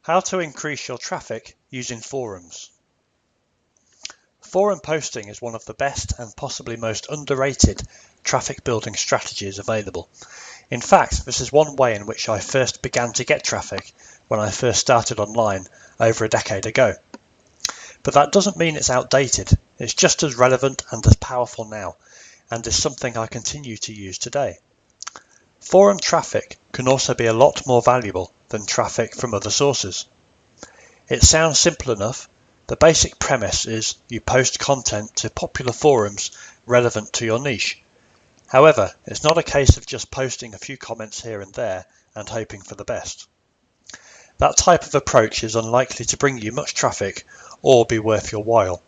How to increase your traffic using forums. Forum posting is one of the best and possibly most underrated traffic building strategies available. In fact, this is one way in which I first began to get traffic when I first started online over a decade ago. But that doesn't mean it's outdated. It's just as relevant and as powerful now, and is something I continue to use today. Forum traffic can also be a lot more valuable than traffic from other sources. It sounds simple enough. The basic premise is you post content to popular forums relevant to your niche. However, it's not a case of just posting a few comments here and there and hoping for the best. That type of approach is unlikely to bring you much traffic or be worth your while.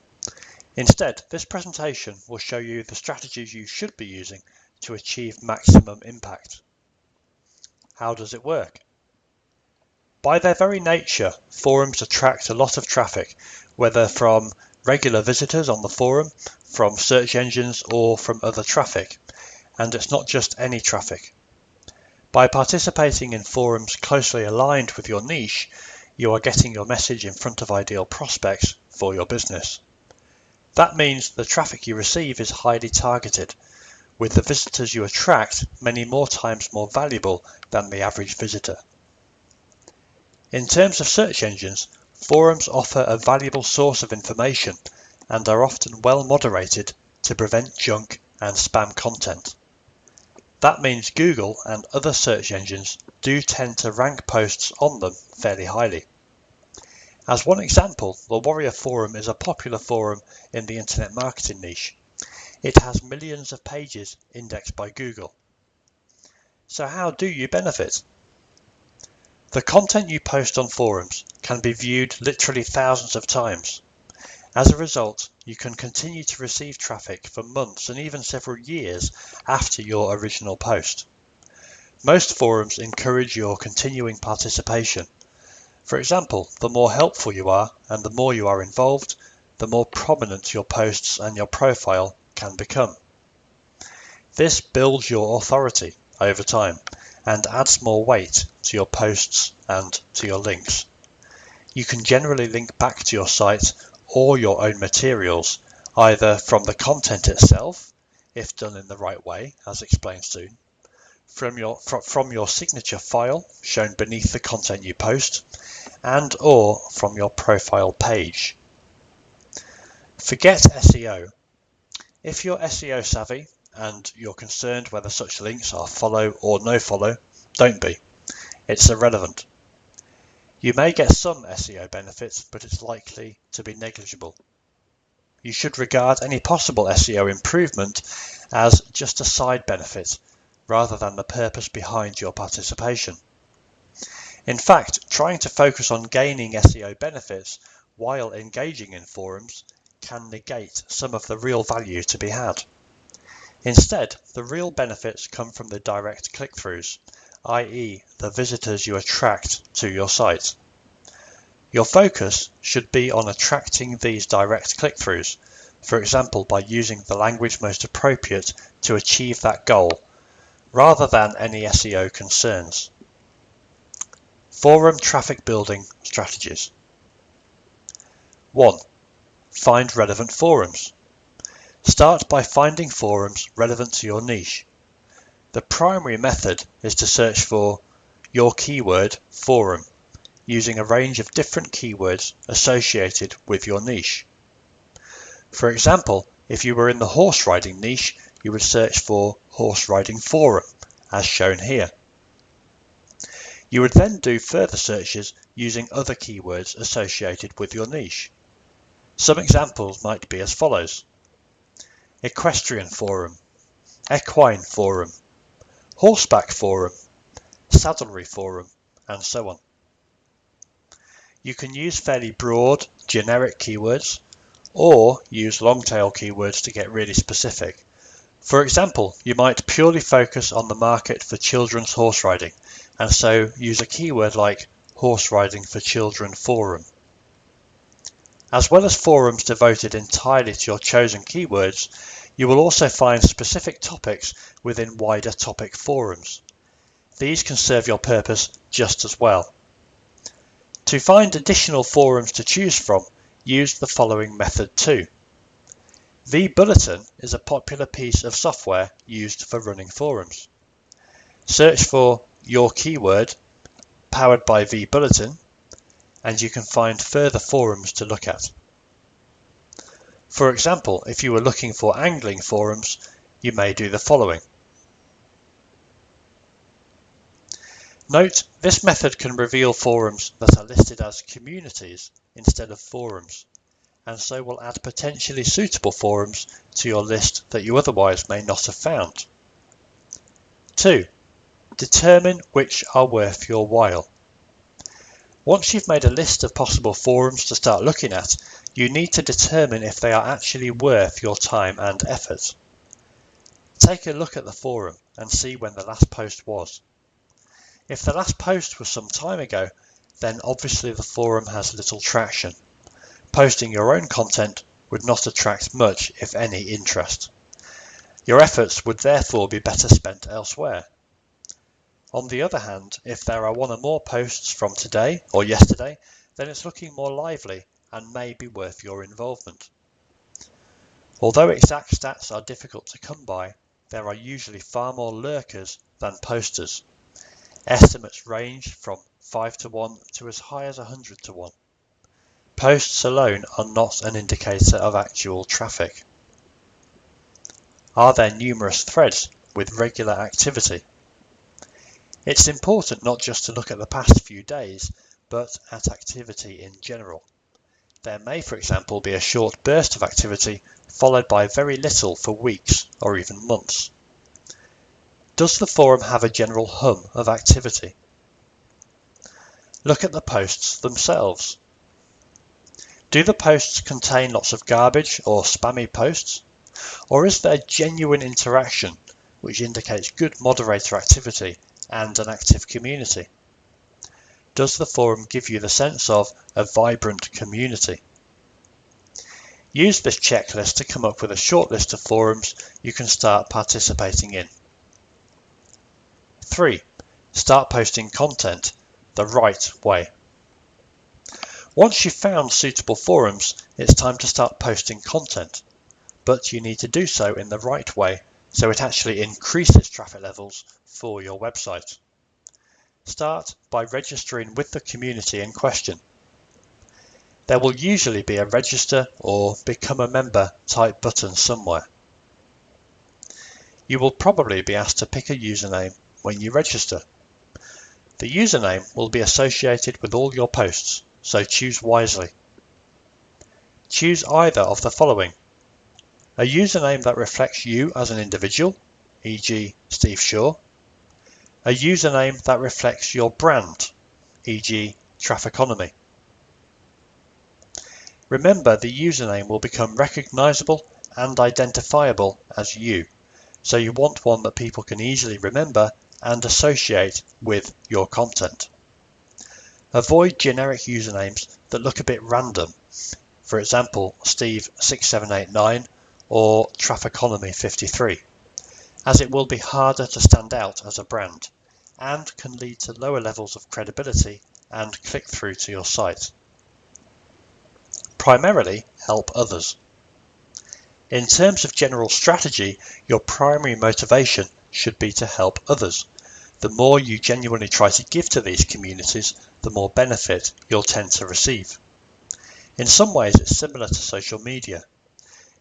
Instead, this presentation will show you the strategies you should be using to achieve maximum impact. How does it work? By their very nature, forums attract a lot of traffic, whether from regular visitors on the forum, from search engines, or from other traffic. And it's not just any traffic. By participating in forums closely aligned with your niche, you are getting your message in front of ideal prospects for your business. That means the traffic you receive is highly targeted, with the visitors you attract many more times more valuable than the average visitor. In terms of search engines, forums offer a valuable source of information and are often well moderated to prevent junk and spam content. That means Google and other search engines do tend to rank posts on them fairly highly. As one example, the Warrior Forum is a popular forum in the internet marketing niche. It has millions of pages indexed by Google. So how do you benefit? The content you post on forums can be viewed literally thousands of times. As a result, you can continue to receive traffic for months and even several years after your original post. Most forums encourage your continuing participation. For example, the more helpful you are and the more you are involved, the more prominent your posts and your profile can become. This builds your authority over time and adds more weight to your posts and to your links. You can generally link back to your site or your own materials, either from the content itself, if done in the right way, as explained soon, from your signature file shown beneath the content you post, and or from your profile page. Forget SEO. If you're SEO savvy and you're concerned whether such links are follow or no follow, don't be. It's irrelevant. You may get some SEO benefits, but it's likely to be negligible. You should regard any possible SEO improvement as just a side benefit, rather than the purpose behind your participation. In fact, trying to focus on gaining SEO benefits while engaging in forums can negate some of the real value to be had. Instead, the real benefits come from the direct click-throughs, i.e. the visitors you attract to your site. Your focus should be on attracting these direct click-throughs, for example by using the language most appropriate to achieve that goal, rather than any SEO concerns. Forum traffic building strategies. 1. Find relevant forums. Start by finding forums relevant to your niche. The primary method is to search for your keyword forum, using a range of different keywords associated with your niche. For example, if you were in the horse riding niche, you would search for horse riding forum, as shown here. You would then do further searches using other keywords associated with your niche. Some examples might be as follows: equestrian forum, equine forum, horseback forum, saddlery forum, and so on. You can use fairly broad, generic keywords, or use long tail keywords to get really specific. For example, you might purely focus on the market for children's horse riding, and so use a keyword like horse riding for children forum. As well as forums devoted entirely to your chosen keywords, you will also find specific topics within wider topic forums. These can serve your purpose just as well. To find additional forums to choose from, use the following method too. vBulletin is a popular piece of software used for running forums. Search for your keyword powered by vBulletin and you can find further forums to look at. For example, if you were looking for angling forums, you may do the following. Note, this method can reveal forums that are listed as communities instead of forums, and so will add potentially suitable forums to your list that you otherwise may not have found. 2. Determine which are worth your while. Once you've made a list of possible forums to start looking at, you need to determine if they are actually worth your time and effort. Take a look at the forum and see when the last post was. If the last post was some time ago, then obviously the forum has little traction. Posting your own content would not attract much, if any, interest. Your efforts would therefore be better spent elsewhere. On the other hand, if there are one or more posts from today or yesterday, then it's looking more lively and may be worth your involvement. Although exact stats are difficult to come by, there are usually far more lurkers than posters. Estimates range from 5 to 1 to as high as 100 to 1. Posts alone are not an indicator of actual traffic. Are there numerous threads with regular activity? It's important not just to look at the past few days, but at activity in general. There may, for example, be a short burst of activity followed by very little for weeks or even months. Does the forum have a general hum of activity? Look at the posts themselves. Do the posts contain lots of garbage or spammy posts? Or is there genuine interaction, which indicates good moderator activity and an active community? Does the forum give you the sense of a vibrant community? Use this checklist to come up with a short list of forums you can start participating in. 3. Start posting content the right way. Once you've found suitable forums, it's time to start posting content, but you need to do so in the right way so it actually increases traffic levels for your website. Start by registering with the community in question. There will usually be a register or become a member type button somewhere. You will probably be asked to pick a username when you register. The username will be associated with all your posts, so choose wisely. Choose either of the following: a username that reflects you as an individual, e.g. Steve Shaw, a username that reflects your brand, e.g. Trafficonomy. Remember, the username will become recognizable and identifiable as you, so you want one that people can easily remember and associate with your content. Avoid generic usernames that look a bit random, for example Steve6789 or Trafficonomy53, as it will be harder to stand out as a brand and can lead to lower levels of credibility and click-through to your site. Primarily help others. In terms of general strategy, your primary motivation should be to help others. The more you genuinely try to give to these communities, the more benefit you'll tend to receive. In some ways, it's similar to social media.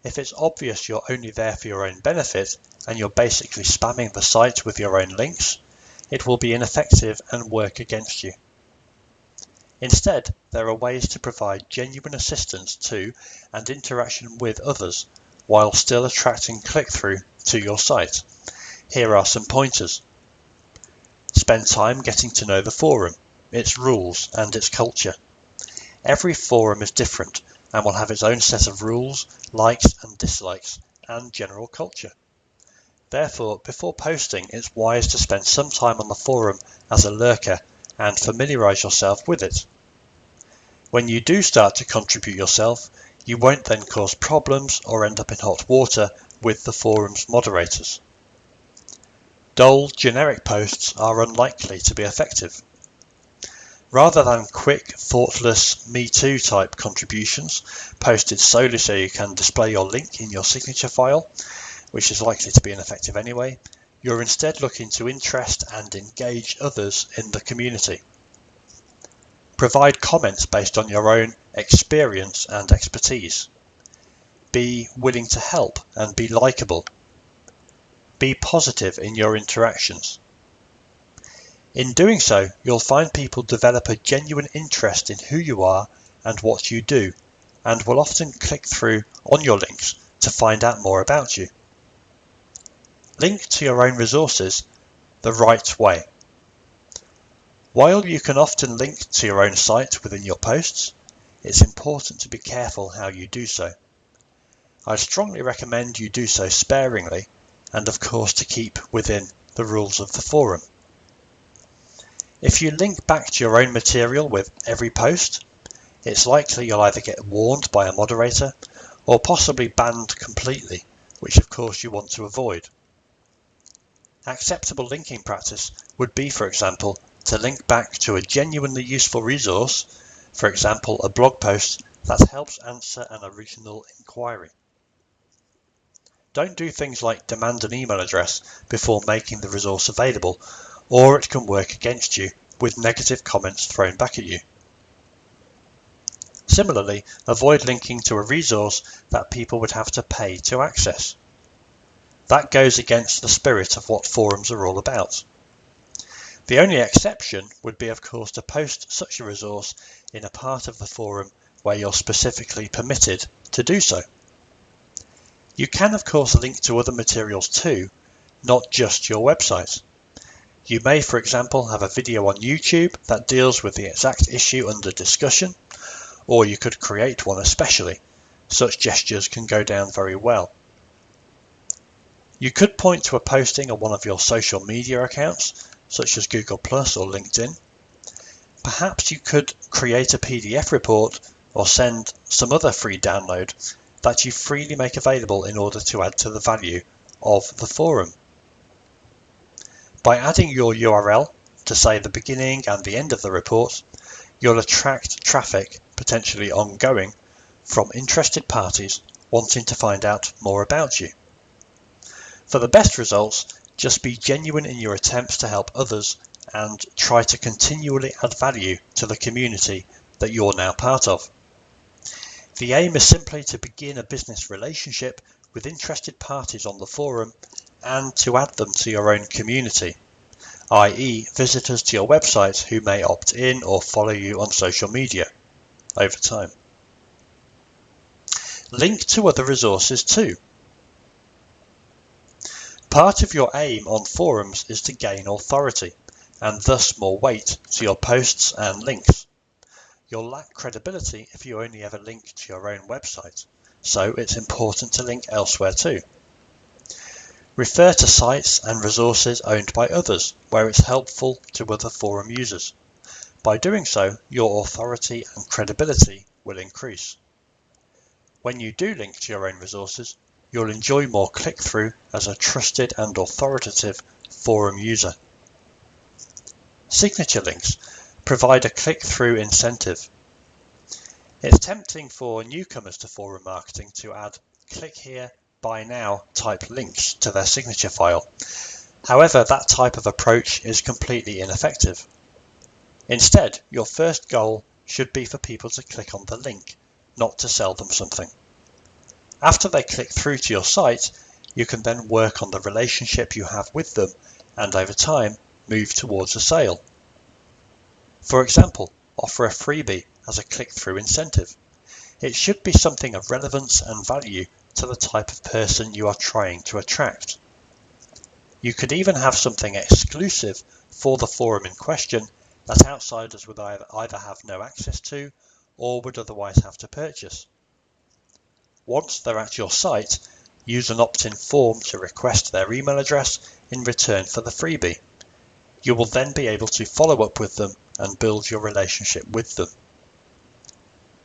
If it's obvious you're only there for your own benefit and you're basically spamming the site with your own links, it will be ineffective and work against you. Instead, there are ways to provide genuine assistance to and interaction with others while still attracting click-through to your site. Here are some pointers. Spend time getting to know the forum, its rules and its culture. Every forum is different and will have its own set of rules, likes and dislikes, and general culture. Therefore, before posting, it's wise to spend some time on the forum as a lurker and familiarize yourself with it. When you do start to contribute yourself, you won't then cause problems or end up in hot water with the forum's moderators. Dull, generic posts are unlikely to be effective. Rather than quick, thoughtless, Me Too type contributions posted solely so you can display your link in your signature file, which is likely to be ineffective anyway, you're instead looking to interest and engage others in the community. Provide comments based on your own experience and expertise. Be willing to help and be likable. Be positive in your interactions. In doing so, you'll find people develop a genuine interest in who you are and what you do, and will often click through on your links to find out more about you. Link to your own resources the right way. While you can often link to your own site within your posts, it's important to be careful how you do so. I strongly recommend you do so sparingly, and of course to keep within the rules of the forum. If you link back to your own material with every post, it's likely you'll either get warned by a moderator or possibly banned completely, which of course you want to avoid. Acceptable linking practice would be, for example, to link back to a genuinely useful resource, for example a blog post that helps answer an original inquiry. Don't do things like demand an email address before making the resource available, or it can work against you with negative comments thrown back at you. Similarly, avoid linking to a resource that people would have to pay to access. That goes against the spirit of what forums are all about. The only exception would be, of course, to post such a resource in a part of the forum where you're specifically permitted to do so. You can, of course, link to other materials too, not just your website. You may, for example, have a video on YouTube that deals with the exact issue under discussion, or you could create one especially. Such gestures can go down very well. You could point to a posting on one of your social media accounts, such as Google+ or LinkedIn. Perhaps you could create a PDF report or send some other free download that you freely make available in order to add to the value of the forum. By adding your URL to, say, the beginning and the end of the report, you'll attract traffic, potentially ongoing, from interested parties wanting to find out more about you. For the best results, just be genuine in your attempts to help others and try to continually add value to the community that you're now part of. The aim is simply to begin a business relationship with interested parties on the forum and to add them to your own community, i.e. visitors to your website who may opt in or follow you on social media over time. Link to other resources too. Part of your aim on forums is to gain authority and thus more weight to your posts and links. You'll lack credibility if you only ever link to your own website, so it's important to link elsewhere too. Refer to sites and resources owned by others where it's helpful to other forum users. By doing so, your authority and credibility will increase. When you do link to your own resources, you'll enjoy more click-through as a trusted and authoritative forum user. Signature links provide a click-through incentive. It's tempting for newcomers to forum marketing to add click here, buy now type links to their signature file. However, that type of approach is completely ineffective. Instead, your first goal should be for people to click on the link, not to sell them something. After they click through to your site, you can then work on the relationship you have with them and over time move towards a sale. For example, offer a freebie as a click-through incentive. It should be something of relevance and value to the type of person you are trying to attract. You could even have something exclusive for the forum in question that outsiders would either have no access to or would otherwise have to purchase. Once they're at your site, use an opt-in form to request their email address in return for the freebie. You will then be able to follow up with them and build your relationship with them.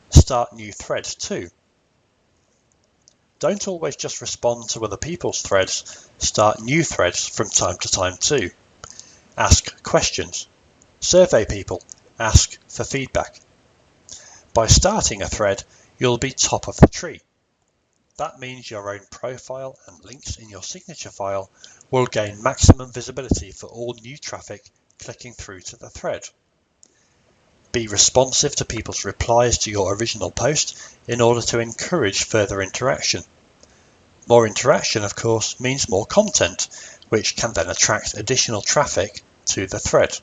Start new threads too. Don't always just respond to other people's threads, start new threads from time to time too. Ask questions, survey people, Ask for feedback. By starting a thread, you'll be top of the tree. That means your own profile and links in your signature file will gain maximum visibility for all new traffic clicking through to the thread. Be responsive to people's replies to your original post in order to encourage further interaction. More interaction, of course, means more content, which can then attract additional traffic to the thread.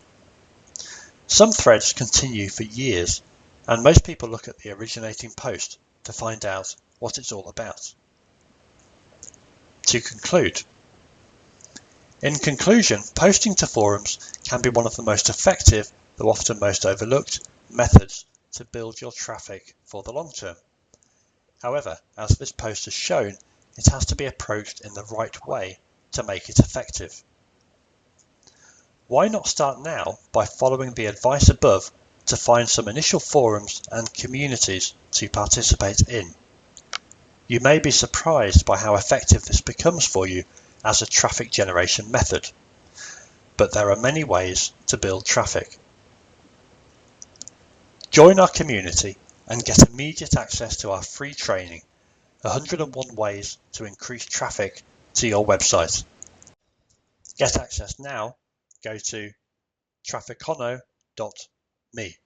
Some threads continue for years, and most people look at the originating post to find out what it's all about. To conclude, in conclusion, posting to forums can be one of the most effective, though often most overlooked, methods to build your traffic for the long term. However, as this post has shown, it has to be approached in the right way to make it effective. Why not start now by following the advice above to find some initial forums and communities to participate in? You may be surprised by how effective this becomes for you as a traffic generation method, but there are many ways to build traffic. Join our community and get immediate access to our free training, 101 ways to increase traffic to your website. Get access now, go to trafficono.me.